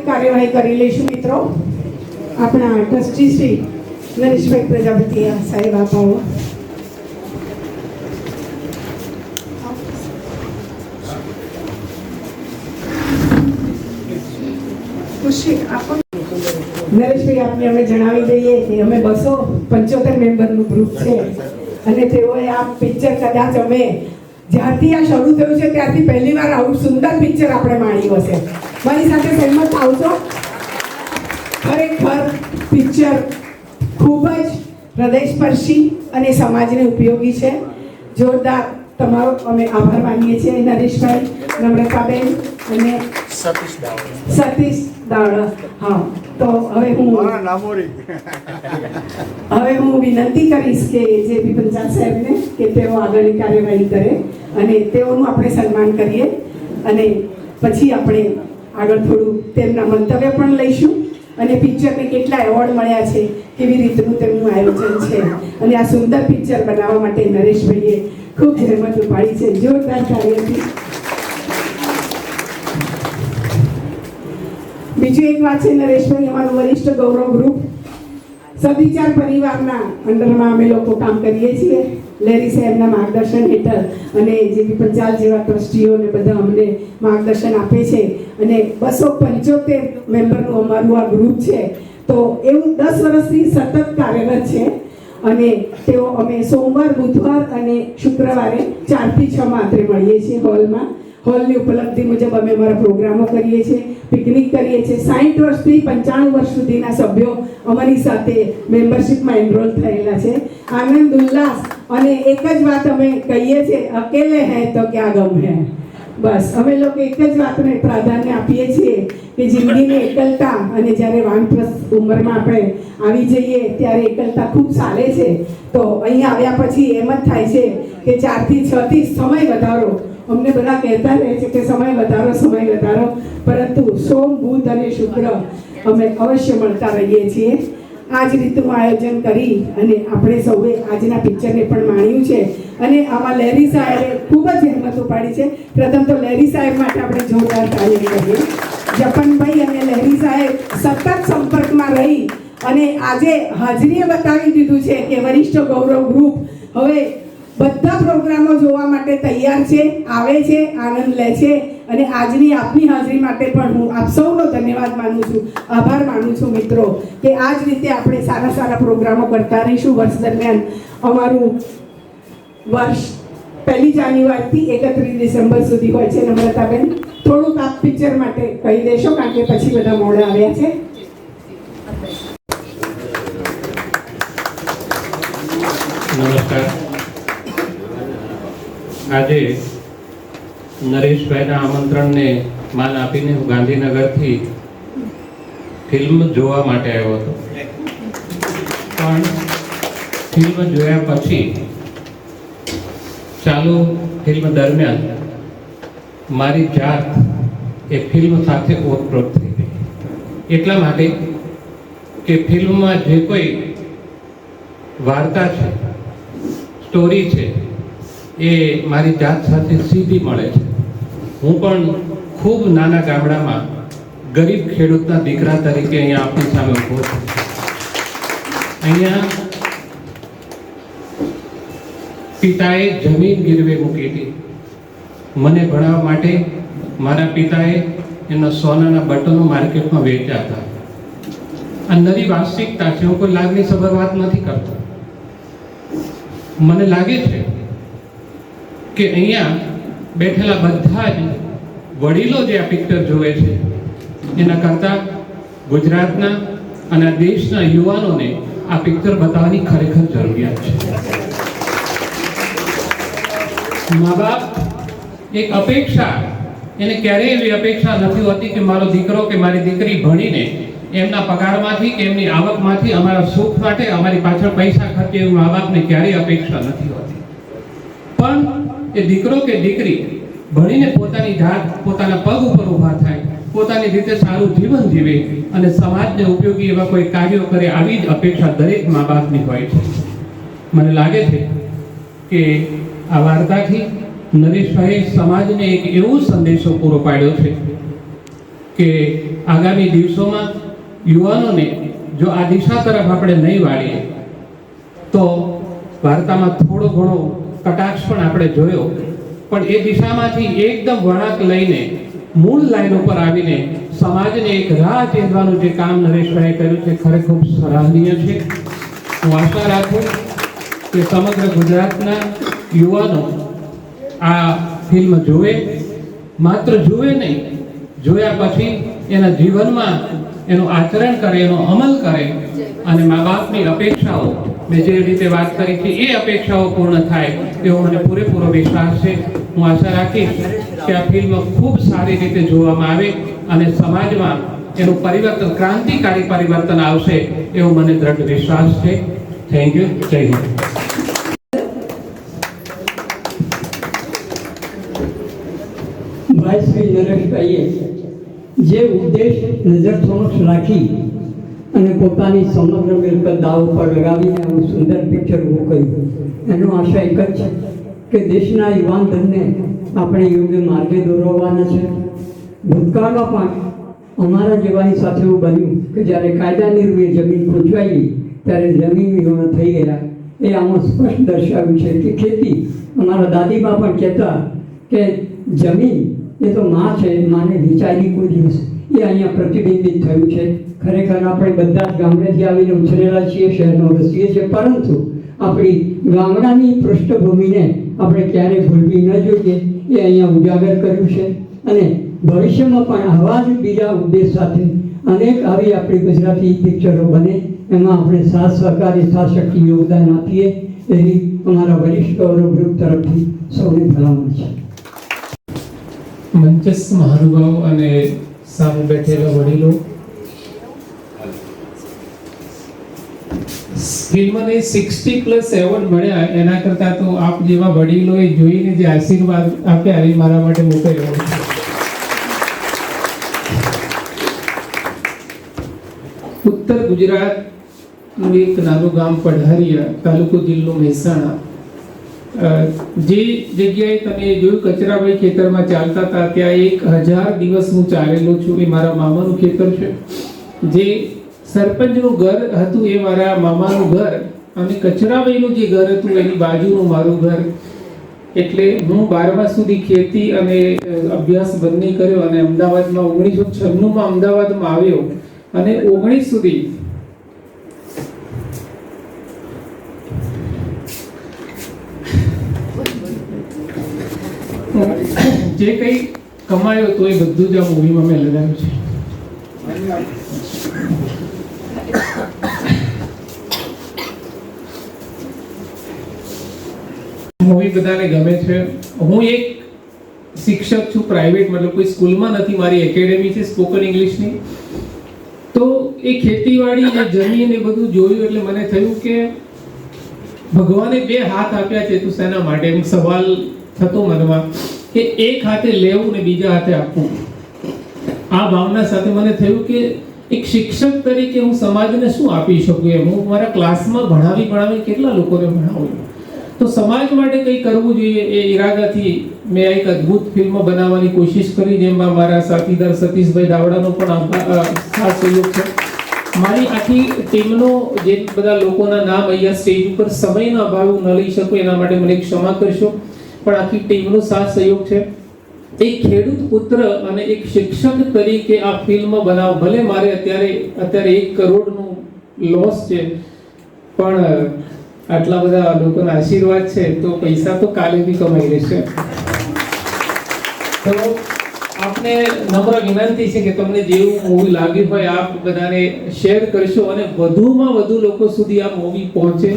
કાર્યવાહી કરી લઈશું મિત્રો. આપણા ટ્રસ્ટી શ્રી નરેશભાઈ પ્રજાપતિ સાહેબ આપાઓ. નરેશભાઈ આપને અમે જણાવી દઈએ કે અમે 275 મેમ્બરનું ગ્રુપ છે અને તેઓએ આ પિક્ચર કદાચ અમે જ્યારથી આ શરૂ થયું છે ત્યારથી પહેલી વાર આવું સુંદર પિક્ચર આપણે માણ્યું હશે. મારી સાથે સહેમત થાવ છો? ખરેખર પિક્ચર ખૂબ જ હૃદયસ્પર્શી અને સમાજને ઉપયોગી છે. જોરદાર તમારો અમે આભાર માનીએ છીએ નરેશભાઈ, નમ્રતાબેન અને સતીશ દાવડા. હા, તો હવે હું વિનંતી કરીશ કે જેપી પંચાલ સાહેબને કે તેઓ આગળની કાર્યવાહી કરે અને તેઓનું આપણે સન્માન કરીએ અને પછી આપણે આગળ થોડું તેમના મંતવ્ય પણ લઈશું અને પિક્ચરને કેટલા એવોર્ડ મળ્યા છે, કેવી રીતનું તેમનું આયોજન છે અને આ સુંદર પિક્ચર બનાવવા માટે નરેશભાઈએ ખૂબ જહેમત ઉપાડી છે. જોરદાર કાર્યથી. બીજી એક વાત છે નરેશભાઈ, અમારું વરિષ્ઠ ગૌરવ ગ્રુપ સદવિચાર પરિવારના અંડરમાં અમે લોકો કામ કરીએ છીએ. લેરી સાહેબના માર્ગદર્શન હેઠળ અને જેપી પંચાલ જેવા ટ્રસ્ટીઓને બધા અમને માર્ગદર્શન આપે છે અને 275 મેમ્બરનું અમારું આ ગ્રુપ છે. તો એવું 10 વર્ષથી સતત કાર્યરત છે અને તેઓ અમે સોમવાર, બુધવાર અને શુક્રવારે 4 થી 6 માત્રે મળીએ છીએ હોલમાં. હોલની ઉપલબ્ધિ મુજબ અમે અમારા પ્રોગ્રામો કરીએ છીએ, પિકનિક કરીએ છીએ. 60 વર્ષથી 95 વર્ષ સુધીના સભ્યો અમારી સાથે મેમ્બરશિપમાં એનરોલ થયેલા છે. આનંદ ઉલ્લાસ અને એક જ વાત અમે કહીએ છીએ, અકેલે હૈ તો ક્યાં ગમ હૈ. બસ અમે લોકો એક જ વાતને પ્રાધાન્ય આપીએ છીએ કે જિંદગીની એકલતા અને જ્યારે વાનપ્રસ્થ ઉંમરમાં આપણે આવી જઈએ ત્યારે એકલતા ખૂબ ચાલે છે. તો અહીંયા આવ્યા પછી એમ જ થાય છે કે 4 થી 6 થી સમય વધારો. અમને બધા કહેતા રહે છે કે સમય વધારો, પરંતુ સોમ, બુધ અને શુક્ર અમે અવશ્ય મળતા રહીએ છીએ. આ જ રીતનું આયોજન કરી અને આપણે સૌએ આજના પિક્ચરને પણ માણ્યું છે અને આમાં લેરી સાહેબે ખૂબ જ હિંમત ઉપાડી છે. પ્રથમ તો લેરી સાહેબ માટે આપણે જોરદાર તાલીમ કરીએ. જપનભાઈ અને લેરી સાહેબ સતત સંપર્કમાં રહી અને આજે હાજરીએ બતાવી દીધું છે કે વરિષ્ઠ ગૌરવ ગ્રુપ હવે બધા પ્રોગ્રામો જોવા માટે તૈયાર છે, આવે છે, આનંદ લે છે અને આજની આપની હાજરી માટે પણ હું આપ સૌનો ધન્યવાદ માનું છું, આભાર માનું છું મિત્રો કે આ જ રીતે આપણે સારા પ્રોગ્રામો કરતા રહીશું. વર્ષ દરમિયાન અમારું વર્ષ 1 જાન્યુઆરીથી 31 ડિસેમ્બર સુધી હોય છે. નમ્રતાબેન, થોડુંક આપ પિક્ચર માટે કહી દેશો કારણ કે પછી બધા મોડા આવ્યા છે. નમસ્કાર. આજે નરેશભાઈના આમંત્રણને માન આપીને હું ગાંધીનગરથી ફિલ્મ જોવા માટે આવ્યો હતો, પણ ફિલ્મ જોયા પછી ચાલુ ફિલ્મ દરમિયાન મારી જાત એ ફિલ્મ સાથે ઓતપ્રોત થઈ ગઈ. એટલા માટે કે ફિલ્મમાં જે કોઈ વાર્તા છે, સ્ટોરી છે, એ મારી જાત સાથે સીધી મળે છે. હું પણ ખૂબ નાના ગામડામાં ગરીબ ખેડૂતના દીકરા તરીકે અહીંયા આપણી સામે ઊભો છું. અહીંયા પિતાએ જમીન ગીરવે મૂકી હતી મને ભણાવવા માટે. મારા પિતાએ એના સોનાના બટનો માર્કેટમાં વેચ્યા હતા. આ નવી વાસ્તવિકતા છે. હું કોઈ લાગણી સભર વાત નથી કરતો. મને લાગે છે કે અહીંયા બેઠેલા બધા જ વડીલો જે આ પિક્ચર જોવે છે એના કરતાં ગુજરાતના અને દેશના યુવાનોને આ પિક્ચર બતાવવાની ખરેખર જરૂરિયાત છે. મા બાપ એક અપેક્ષા, એને ક્યારેય એવી અપેક્ષા નથી હોતી કે મારો દીકરો કે મારી દીકરી ભણીને એમના પગારમાંથી કે એમની આવકમાંથી અમારા સુખ માટે અમારી પાછળ પૈસા ખર્ચે એવું મા બાપને ક્યારેય અપેક્ષા નથી હોતી. પણ એ દીકરો કે દીકરી ભણીને પોતાની જાત પોતાના પગ ઉપર ઊભા થાય, પોતાની રીતે સારું જીવન જીવે અને સમાજને ઉપયોગી એવા કોઈ કાર્યો કરે, આવી જ અપેક્ષા દરેક મા બાપની હોય છે. મને લાગે છે કે આ વાર્તાથી નરેશભાઈ સમાજને એક એવો સંદેશો પૂરો પાડ્યો છે કે આગામી દિવસોમાં યુવાનોને જો આ દિશા તરફ આપણે નહીં વાળીએ તો વાર્તામાં થોડો ઘણો કટાક્ષ પણ આપણે જોયો, પણ એ દિશામાંથી એકદમ વળાંક લઈને મૂળ લાઈન ઉપર આવીને સમાજને એક રાહ ચીંધવાનું જે કામ નરેશભાઈએ કર્યું છે ખરેખર ખૂબ સરાહનીય છે. હું આશા રાખું કે સમગ્ર ગુજરાતના યુવાનો આ ફિલ્મ જોવે, માત્ર જુએ નહીં, જોયા પછી એના જીવનમાં એનું આચરણ કરે, એનો અમલ કરે અને મા બાપની અપેક્ષાઓ મેં જે રીતે વાત કરી છે એ અપેક્ષાઓ પૂર્ણ થાય એવો મને પૂરેપૂરો વિશ્વાસ છે. હું આશા રાખીશ કે આ ફિલ્મ ખૂબ સારી રીતે જોવામાં આવે અને સમાજમાં એનું પરિવર્તન, ક્રાંતિકારી પરિવર્તન આવશે એવો મને દ્રઢ વિશ્વાસ છે. Thank you. જય હિન્દ. ભાઈ શ્રી નરેશભાઈએ જે ઉદ્દેશ નજર સમક્ષ રાખી અને પોતાની સમગ્ર મિલકત દાવ પર લગાવીને આવું સુંદર પિક્ચર ઊભું કર્યું, એનો આશા એક જ છે કે દેશના યુવાન ધનને આપણે યોગ્ય માર્ગે દોરવાના છે. ભૂતકાળમાં પણ અમારા જેવાની સાથે એવું બન્યું કે જ્યારે કાયદાની રૂએ જમીન ખૂંચવાઈ ત્યારે જમીન વિહોણા થઈ ગયા. એ આમાં સ્પષ્ટ દર્શાવ્યું છે કે ખેતી, અમારા દાદીમા પણ કહેતા કે જમીન એ તો માં છે, માને વિચારી કોઈ દિવસ, એ અહીંયા પ્રતિબિંબિત થયું છે. ખરેખર આપણે બધા જ ગામડેથી આવીને ઉછરેલા છીએ, શહેરમાં વસીએ છીએ, પરંતુ આપણી ગામડાની પૃષ્ઠભૂમિને આપણે ક્યારેય ભૂલવી ન જોઈએ, એ અહીંયા ઉજાગર કર્યું છે. અને ભવિષ્યમાં પણ આવા જ બીજા ઉદ્દેશ સાથે અનેક આવી આપણી ગુજરાતી પિક્ચરો બને, એમાં આપણે સાથ સહકાર યથાશક્તિ યોગદાન આપીએ એવી અમારા વરિષ્ઠ ગૌરવ ગ્રુપ તરફથી સૌને ભલામણ છે. મંચસ્થ મહાનુભાવ અને સામે બેઠેલા વડીલો, ફિલ્મને 60+ એવોર્ડ મળ્યા એના કરતાં તો આપ જેવા વડીલોએ જોઈને જે આશીર્વાદ આપ્યા એ મારા માટે મોટો એવોર્ડ છે. ઉત્તર ગુજરાતનું એક નાનું ગામ પઢારિયા, તાલુકો જિલ્લો મહેસાણા, જે જગ્યાએ તમે જોયું કચરાભાઈ ખેતરમાં ચાલતા હતા, ત્યાં 1000 દિવસ હું ચાલેલો છું. એ મારા મામાનું ખેતર છે. જે સરપંચનું ઘર હતું એ મારા મામાનું ઘર, અને કચરાભાઈનું જે ઘર હતું એની બાજુનું મારું ઘર. એટલે હું 12મા સુધી ખેતી અને અભ્યાસ બંને કર્યો અને અમદાવાદમાં 1996માં અમદાવાદમાં આવ્યો અને 19 સુધી જે કંઈ કમાયો તો એ બધું જ આ મૂવીમાં મેં લગાવ્યું છે. મૂવી બધાને ગમે છે. હું એક શિક્ષક છું, પ્રાઇવેટ, મતલબ કોઈ સ્કૂલમાં નથી, મારી એકેડેમી છે સ્પોકન ઇંગ્લિશની. તો એ ખેતીવાડી ને જમીન એ બધું જોયું એટલે મને થયું કે ભગવાને 2 હાથ આપ્યા છે તો શેના માટે? એમ સવાલ થતો મનમાં કે એક હાથે લેવું ને બીજા હાથે આપવું. આ ભાવના સાથે મને થયું કે એક શિક્ષક તરીકે હું સમાજને શું આપી શકું. એમ હું મારા ક્લાસમાં ભણાવી કેટલા લોકોને ભણાવું, તો સમાજ માટે કંઈ કરવું જોઈએ એ ઈરાદાથી મેં એક અદ્ભુત ફિલ્મ બનાવવાની કોશિશ કરી, જેમાં મારા સાથીદાર સતીશભાઈ દાવડાનો પણ ખાસ સહયોગ છે. મારી આખી ટીમનો જે બધા લોકોના નામ અહીંયા સ્ટેજ ઉપર સમયના અભાવે ન લઈ શકું એના માટે મને ક્ષમા કરશો, પણ આખી ટીમનો સાથ સહયોગ છે. એક ખેડૂત પુત્ર અને એક શિક્ષક તરીકે આ ફિલ્મ બનાવ, ભલે મારે અત્યારે 1 કરોડનું લોસ છે, પણ આટલા બધા લોકોના આશીર્વાદ છે તો પૈસા તો કાલે બી કમાઈ લેશે. તો આપને નમ્ર વિનંતી છે કે તમને જેવું મૂવી લાગ્યું હોય આપ બધાને શેર કરશો અને વધુમાં વધુ લોકો સુધી આ મૂવી પહોંચે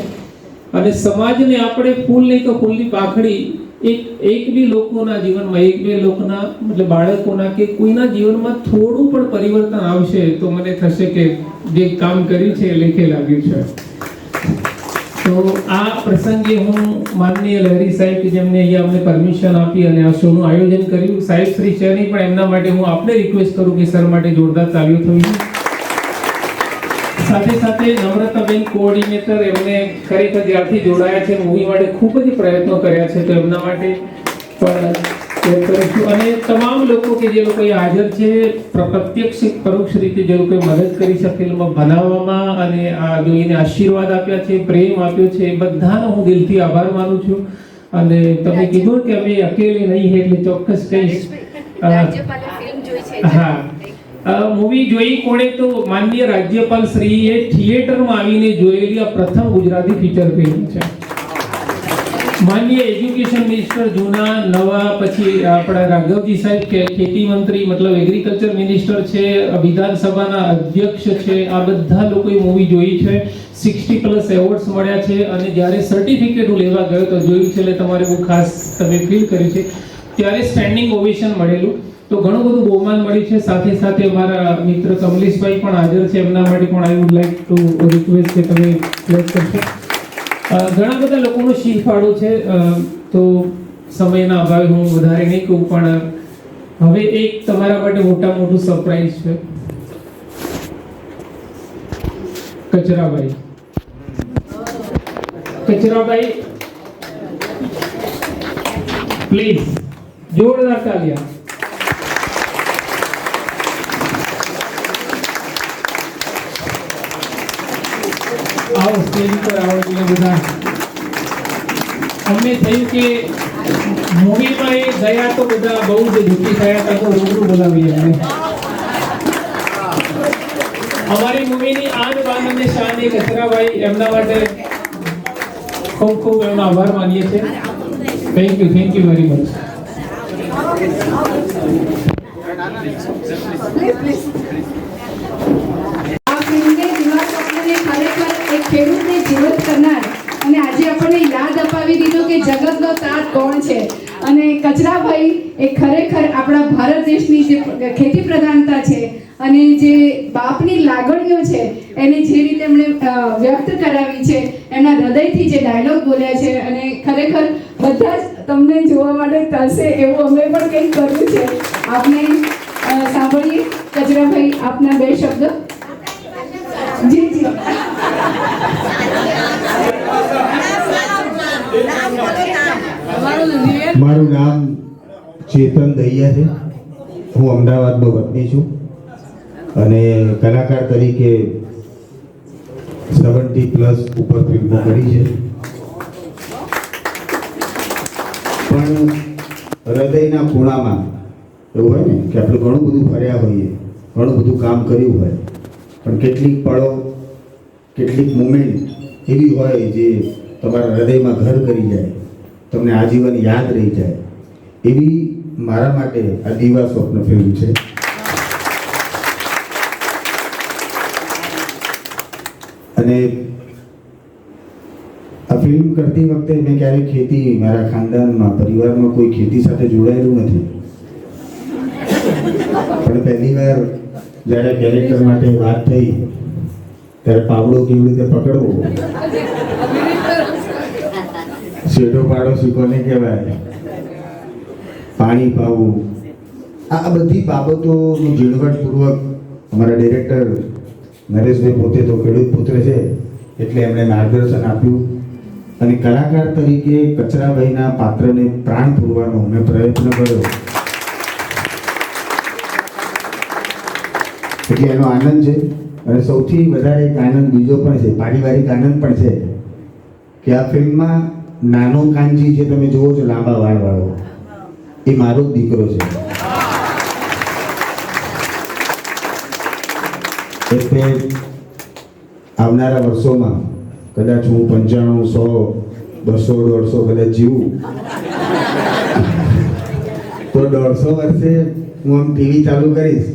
અને સમાજને આપણે ફૂલ નહીં તો ફૂલની પાંખડી એક બી લોકોના જીવનમાં, એક બે લોકોના મતલબ બાળકોના કે કોઈના જીવનમાં થોડું પણ પરિવર્તન આવશે તો મને થશે કે જે કામ કર્યું છે એ લેખે લાગ્યું છે. તો આ પ્રસંગે હું માનનીય લહેરી સાહેબ કે જેમને અહીંયા અમને પરમિશન આપી અને આ શોનું આયોજન કર્યું, સાહેબ શ્રી છે નહીં પણ એમના માટે હું આપને રિક્વેસ્ટ કરું કે સર માટે જોરદાર તાળીઓ થવી જોઈએ. સાથે સાથે નમ્રતાબેન કોઓર્ડિનેટર, એમને ખરેખર જ્યારથી જોડાયા છે મૂવી માટે ખૂબ જ પ્રયત્નો કર્યા છે, તો એમના માટે પણ કરીશું. અને તમામ લોકો કે જે લોકો અહીં હાજર છે, પ્રત્યક્ષ પરોક્ષ રીતે જે લોકોએ મદદ કરી છે ફિલ્મ બનાવવામાં અને આ જોઈને આશીર્વાદ આપ્યા છે, પ્રેમ આપ્યો છે, એ બધાનો હું દિલથી આભાર માનું છું. અને તમે કીધું કે અમે અકેલે નહીં એટલે ચોક્કસ કહીશ. હા, મૂવી જોઈ કોણે તો માનનીય રાજ્યપાલ શ્રીએ થિયેટરમાં આવીને જોયેલી આ પ્રથમ ગુજરાતી ફીચર ફિલ્મ છે. માનનીય એજ્યુકેશન મિનિસ્ટર જૂના નવા, પછી આપણા રાઘવજી સાહેબ કે ખેતી મંત્રી મતલબ એગ્રીકલ્ચર મિનિસ્ટર છે, વિધાનસભાના અધ્યક્ષ છે, આ બધા લોકોએ મૂવી જોઈ છે. 60+ એવોર્ડ્સ મળ્યા છે. અને જ્યારે સર્ટિફિકેટ હું લેવા ગયો તો જોયું છે, એટલે તમારે બહુ ખાસ તમે ફીલ કર્યું છે, ત્યારે સ્ટેન્ડિંગ ઓવેશન મળેલું. તો ઘણું બધું બહુમાન મળ્યું છે. સાથે સાથે અમારા મિત્ર કમલેશભાઈ પણ હાજર છે, એમના માટે પણ I would like to request કે તમે પ્લેસ કરશો. ઘણા બધા લોકોનો શીખવાડો છે, તો સમયના અભાવે હું વધારે નહીં કહું, પણ હવે એક તમારા માટે મોટું સરપ્રાઈઝ છે. કચરાભાઈ પ્લીઝ જોરદાર તાલિયા. આવો સ્ટેજ પર આવો. બધા અમને થયું કે મૂવીમાં એ ગયા તો બધા બહુ જ દુઃખી થયા હતા, તો રૂબરૂ બોલાવીએ અમે. અમારી મૂવીની આન બાન અને શાન એ કચરાભાઈ, એમના માટે ખૂબ ખૂબ એમનો આભાર માનીએ છીએ. Thank you very much. ખેડૂતને જીવંત કરનાર અને આજે આપણને યાદ અપાવી દીધો કે જગતનો તાત કોણ છે. અને કચરાભાઈ એ ખરેખર આપણા ભારત દેશની જે ખેતી પ્રધાનતા છે અને જે બાપની લાગણીઓ છે એને જે રીતે એમણે વ્યક્ત કરાવી છે, એમના હૃદયથી જે ડાયલોગ બોલ્યા છે, અને ખરેખર બધા જ તમને જોવા માટે તરસે એવું અમે પણ કંઈક કર્યું છે. આપને સાંભળીએ કચરાભાઈ, આપના બે શબ્દ. જી જી. મારું નામ ચેતન દહિયા છે. હું અમદાવાદનો વતની છું અને કલાકાર તરીકે 70+ ઉપર ફિલ્મો કરી છે. પણ હૃદયના ખૂણામાં એવું હોય ને કે આપણે ઘણું બધું ફર્યા હોઈએ, ઘણું બધું કામ કર્યું હોય, પણ કેટલીક પળો, કેટલીક મુમેન્ટ એવી હોય જે તમારા હૃદયમાં ઘર કરી જાય, તમને આજીવન યાદ રહી જાય. એવી મારા માટે આ દીવા સ્વપ્ન ફિલ્મ છે. અને આ ફિલ્મ કરતી વખતે મેં ક્યારેય ખેતી, મારા ખાનદાનમાં, પરિવારમાં કોઈ ખેતી સાથે જોડાયેલું નથી. પણ પહેલી વાર જ્યારે કેરેક્ટર માટે વાત થઈ ત્યારે પાવડો કેવી રીતે પકડવો, શેઢો પાડોશી કોને કહેવાય, પાણી પાવું, આ બધી બાબતોનું ઝીણવટપૂર્વક અમારા ડિરેક્ટર નરેશભાઈ પોતે તો ખેડૂત પુત્ર છે એટલે એમણે માર્ગદર્શન આપ્યું. અને કલાકાર તરીકે કચરાભાઈના પાત્રને પ્રાણ પૂરવાનો મેં પ્રયત્ન કર્યો. એટલે એનો આનંદ છે. અને સૌથી વધારે એક આનંદ બીજો પણ છે, પારિવારિક આનંદ પણ છે કે આ ફિલ્મમાં નાનો કાનજી જે તમે જુઓ છો, લાંબા વાળવાળો, એ મારો જ દીકરો છે. એટલે આવનારા વર્ષોમાં કદાચ હું 95, 100, 200, 150 કદાચ જીવું તો 150 વર્ષે હું આમ ટીવી ચાલુ કરીશ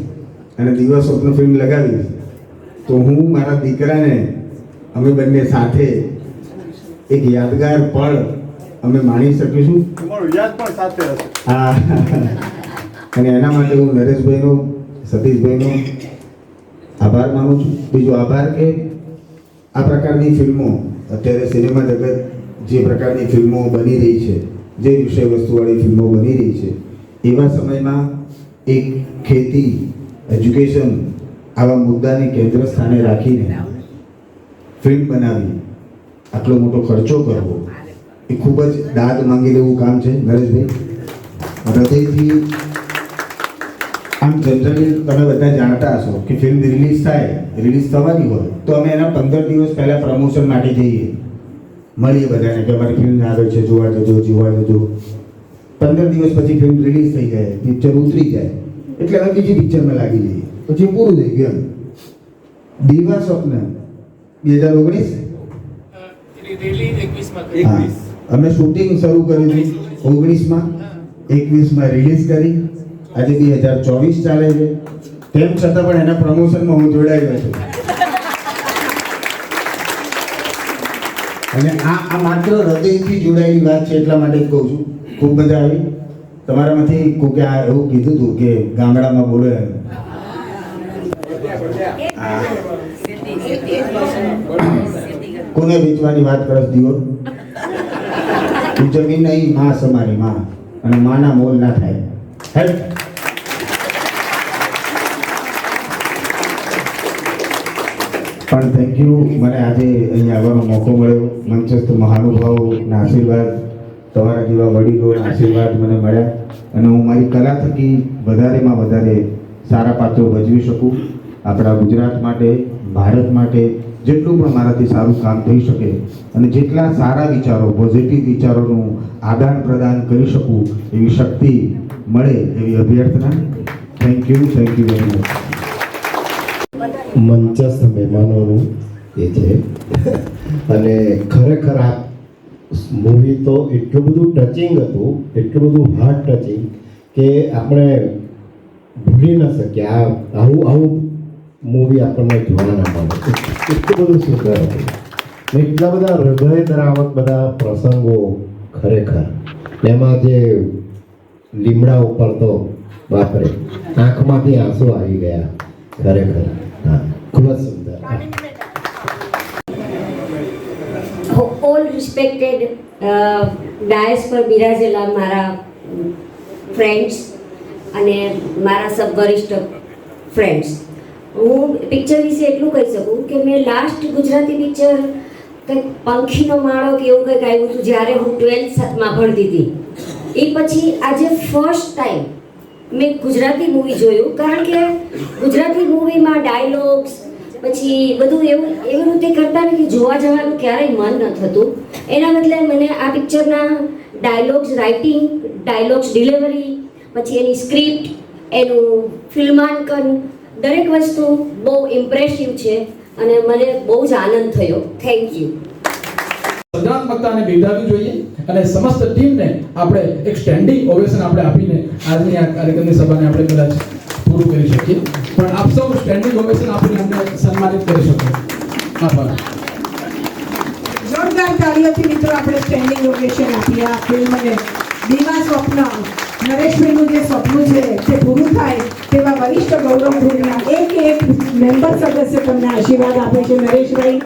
અને દીવા સ્વપ્ન ફિલ્મ લગાવીશ તો હું મારા દીકરાને અમે બંને સાથે એક યાદગાર પળ અમે માણી શકીશું. તમારું યાદ પણ સાથે હશે. હા, અને એના માટે હું નરેશભાઈનો, સતીશભાઈનો આભાર માનું છું. બીજો આભાર કે આ પ્રકારની ફિલ્મો અત્યારે સિનેમા જગત જે પ્રકારની ફિલ્મો બની રહી છે, જે વિષય વસ્તુવાળી ફિલ્મો બની રહી છે, એવા સમયમાં એક ખેતી, એજ્યુકેશન આવા મુદ્દાને કેન્દ્ર સ્થાને રાખીને ફિલ્મ બનાવી આટલો મોટો ખર્ચો કરવો એ ખૂબ જ દાદ માંગી લેવું કામ છે. નરેશભાઈ, હૃદયથી આમ જનરલી તમે બધા જાણતા હશો કે ફિલ્મ રિલીઝ થાય, રિલીઝ થવાની હોય તો અમે એના 15 દિવસ પહેલાં પ્રમોશન માટે જઈએ, મળીએ બધાને કે અમારી ફિલ્મ આવે છે, જોવા જજો. 15 દિવસ પછી ફિલ્મ રિલીઝ થઈ જાય, પિક્ચર ઉતરી જાય એટલે અમે બીજી પિક્ચરમાં લાગી જઈએ, પછી પૂરું થઈ ગયું. દીવા સ્વપ્ન 2019 અમે શૂટિંગ શરૂ કર્યું હતું 19માં, 21માં રિલીઝ કરી, આજે 2024 ચાલે છે. તેમ છતાં પણ એના પ્રમોશનમાં હું જોડાયેલો છું. અને આ માત્ર હૃદયથી જોડાયેલી વાત છે એટલા માટે જ કહું છું. ખૂબ મજા આવી. તમારામાંથી કોકે આ એવું કીધું હતું કે ગામડામાં બોલે એમ. કોને વેચવાની વાત કરસ દીવો? જમીન નહીં, માં સમારી માં, અને માના મોલ ના થાય. પણ થેન્ક યુ, મને આજે અહીંયા આવવાનો મોકો મળ્યો. મંચસ્થ મહાનુભાવોના આશીર્વાદ, તમારા જેવા વડીલોના આશીર્વાદ મને મળ્યા અને હું મારી કલા થકી વધારેમાં વધારે સારા પાત્રો ભજવી શકું. આપણા ગુજરાત માટે, ભારત માટે જેટલું પણ મારાથી સારું કામ થઈ શકે અને જેટલા સારા વિચારો, પોઝિટિવ વિચારોનું આદાન પ્રદાન કરી શકું એવી શક્તિ મળે એવી અભ્યર્થના. Thank you very much. મંચસ્થ મહેમાનોનું એ છે અને ખરેખર આ મૂવી તો એટલું બધું ટચિંગ હતું, એટલું બધું હાર્ટ ટચિંગ કે આપણે ભૂલી ન શકીએ. આવું મૂવી આપણને જોવા ના મળે. એટલું બધું સુંદર હતું, એટલા બધા હૃદય ધરાવક બધા પ્રસંગો ખરેખર. એમાં જે લીમડા ઉપર તો બાપરે આંખમાંથી આંસુ આવી ગયા ખરેખર. હા, ખૂબ જ સુંદર. ઓલ રિસ્પેક્ટેડ ડાયસ પર બિરાજેલા મારા ફ્રેન્ડ્સ અને મારા સબ વરિષ્ઠ ફ્રેન્ડ્સ, હું પિક્ચર વિશે એટલું કહી શકું કે મેં લાસ્ટ ગુજરાતી પિક્ચર કંઈક પંખીનો માળો કે એવું કંઈક આવ્યું હતું જ્યારે હું 12thમાં ભણતી હતી. એ પછી આજે ફર્સ્ટ ટાઈમ મેં ગુજરાતી મૂવી જોયું, કારણ કે ગુજરાતી મૂવીમાં ડાયલોગ્સ પછી બધું એવી રીતે કરતા ને કે જોવા જવાનું ક્યારેય મન ન થતું. એના બદલે મને આ પિક્ચરના ડાયલોગ્સ રાઇટિંગ, ડાયલોગ્સ ડિલિવરી, પછી એની સ્ક્રિપ્ટ, એનું ફિલ્માંકન, દરેક વસ્તુ બહુ ઇમ્પ્રેસિવ છે અને મને બહુ જ આનંદ થયો. Thank you. સર્જનાત્મકતાને બિરદાવવી જોઈએ અને સમસ્ત ટીમને આપણે એક સ્ટેન્ડિંગ ઓવેશન આપણે આપીને આજની આ કાર્યક્રમની સભાને આપણે કદાચ પૂરું કરી શકીએ. પણ આપ સૌ સ્ટેન્ડિંગ ઓવેશન આપીને અમને સન્માનિત કરી શકો. આભાર. જોરદાર તાળીઓથી મિત્રો આપણે સ્ટેન્ડિંગ ઓવેશન આપીએ આ ફિલ્મને. દીવા સ્વપ્ન, નરેશભાઈનું જે સપનું છે તે પૂરું થાય તેવા વરિષ્ઠ ગૌરવ ગ્રુપના એક મેમ્બર સદસ્ય તમને આશીર્વાદ આપે છે. નરેશભાઈ,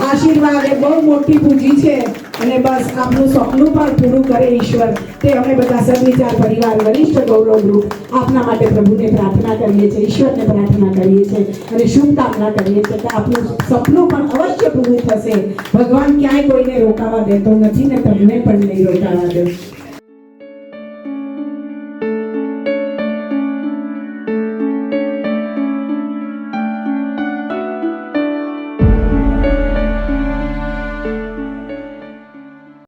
આશીર્વાદ એ બહુ મોટી પૂંજી છે અને બસ આપનું સપનું પણ પૂરું કરે ઈશ્વર, તે અમે બધા સદવિચાર પરિવાર વરિષ્ઠ ગૌરવ ગ્રુપ આપના માટે પ્રભુને પ્રાર્થના કરીએ છીએ, ઈશ્વરને પ્રાર્થના કરીએ છીએ અને શુભકામના કરીએ છીએ કે આપનું સપનું પણ અવશ્ય પૂરું થશે. ભગવાન ક્યાંય કોઈને રોકાવા દેતો નથી ને તમને પણ નહીં રોકાવા દે.